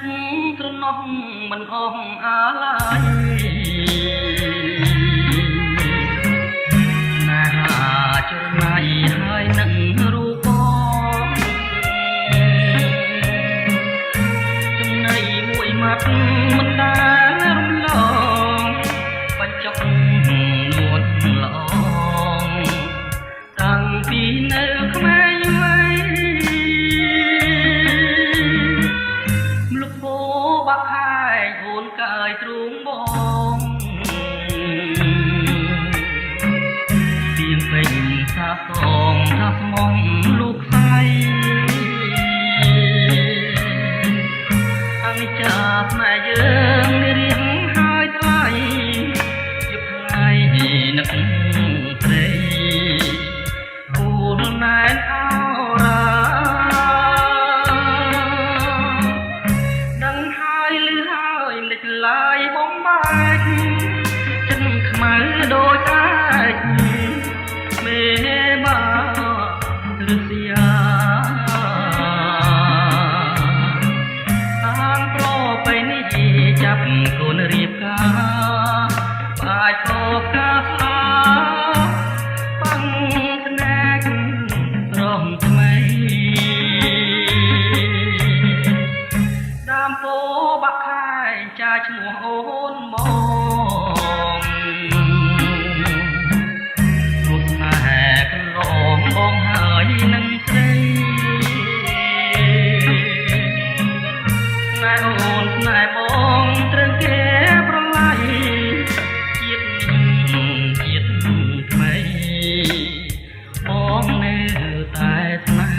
กត្រណោះមិនអស់អាឡាយណាចរណៃហើយនឹងរូបបងចំណៃមួយម៉ាត់មិនដែលរំលងបញ្ចុកនួនល្អតាំងពីនៅក្មេងវ័យលោកពោបាក់ខាយអូនកាយទ្រូងបងទៀងពេញសាសងថាស្មងលោកស្រីអនិច្ចាស្នេហ៍យើងរៀងហើយថ្លៃយប់ថ្ងៃនឹកព្រៃអូនណែនអរាដឹងហើយលឺហើយលេចឡាយបំបែកចិនខ្មៅដូចអាចមេបារសយាតាំងប្របីនេះចាប់កូនរៀបការបាច់តបកាស្លាបាំងស្នេហ៍រំថ្មីដើមពោបាក់ខាយចាឈ្មោះអូនមកនោះស្នេហ៍កន្លងបងហើយនឹងស្រីស្នេហ៍អូនស្នេហ៍បងត្រូវគេប្រឡាយជាតិថ្មីបងនៅតែស្នេហ៍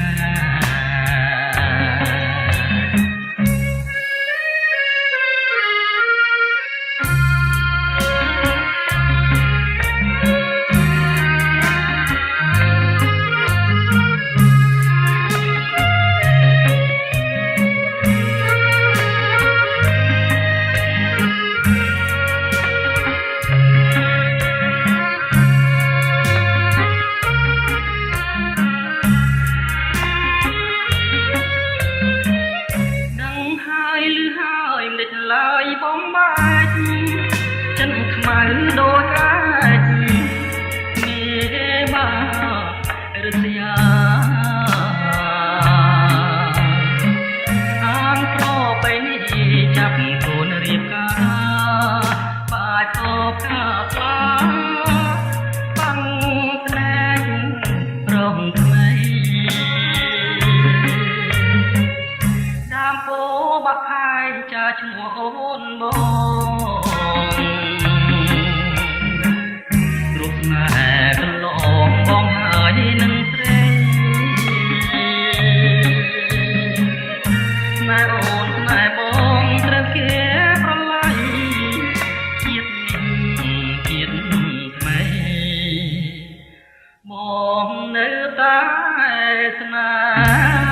ឡើយបំបាច់ចិនខ្មៅដូចអាចមេបារសយាអានប្របីនេះចាប់កូនរៀបការបាច់តបកាស្លាបាំងស្នេហ៍រងថ្មីដើមពោបាក់ខាយចាឈ្មោះអូនបងរូបស្នេហ៍កន្លងបងហើយនឹងស្រីស្នេហ៍អូនស្នេហ៍បងត្រូវគេប្រឡាយជាតិថ្មីបងនៅតែស្នេហ៍